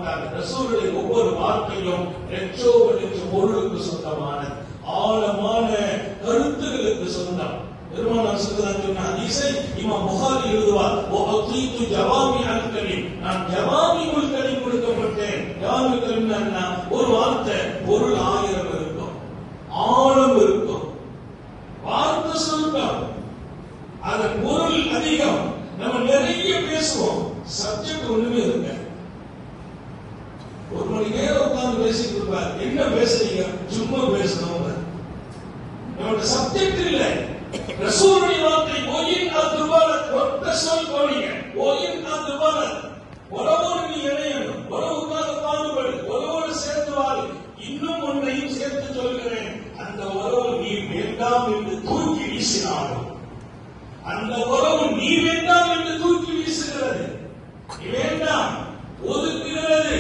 மாட்டாங்க. ரசூலுடைய ஒவ்வொரு வார்த்தையும் லட்சோபலட்ச பொருளுக்கு சொந்தமானது, ஆழமான கருத்துகளுக்கு சொந்தம். பெருமானார் சொன்ன ஹதீஸை இமாம் புகாரி எழுதுவார், வஅதீது ஜவாமிஅல் கலீம், நான் ஜவாமிஉல் கலீம் கொடுக்கப்பட்டேன். ஜவாமிஉல் கலீம்னா ஒரு வார்த்தை பொருள் 1000 இருக்கும், ஆழம் இருக்கும், வார்த்தை சுருக்கம், அதன் பொருள் அதிகம். நம்ம நிறைய பேசுவோம், சப்ஜெக்ட் ஒண்ணுமே இருக்க. 1 மணி நேரம் உட்கார்ந்து பேசிட்டு இருப்பார், என்ன பேசுறீங்க? சும்மா பேசணும். நம்மளோட சப்ஜெக்ட் இல்லை. ரசூலுடைய வார்த்தை ஓயின் அத்வாலத், ஒத்த சொல் கோணிங்க, ஓயின் அத்வாலத், உறவோடு நீ இணையணும், உறவுக்காக பாடுபடு, உறவோடு சேர்த்து வாழு. இன்னும் ஒன்றையும் சேர்த்து சொல்கிறேன், அந்த உறவு நீ வேண்டாம் என்று தூக்கி வீசினாலும், அந்த உறவு நீ வேண்டாம் என்று தூக்கி வீசுகிறது, வேண்டாம் ஒதுக்குகிறது,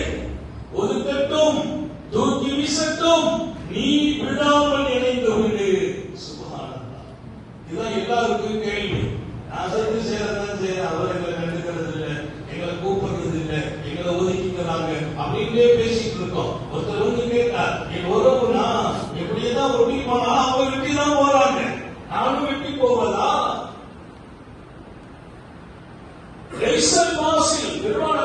ஒதுக்கட்டும், தூக்கி வீசட்டும், நீ விடாமல் இணைந்து விடு. சுப்ஹானல்லாஹ். இதுதான் எல்லாருக்கும் கேள்வி. நான் சேர்த்து செய்யறதான் செய்யறேன், அவர் எங்களை கண்டுக்கிறது இல்லை, எங்களை கூப்பிடுறது இல்லை, எங்களை ஒதுக்கிக்கிறாங்க அப்படின்னே பேசிட்டு இருக்கோம். ஒருத்தர் வந்து கேட்டார், என் உறவுனா எப்படியேதான் ஒட்டி போனா அவங்க வெட்டி தான் போறாங்க, நானும் வெட்டி போவதா? லைசல் வாசில், பெருமானார்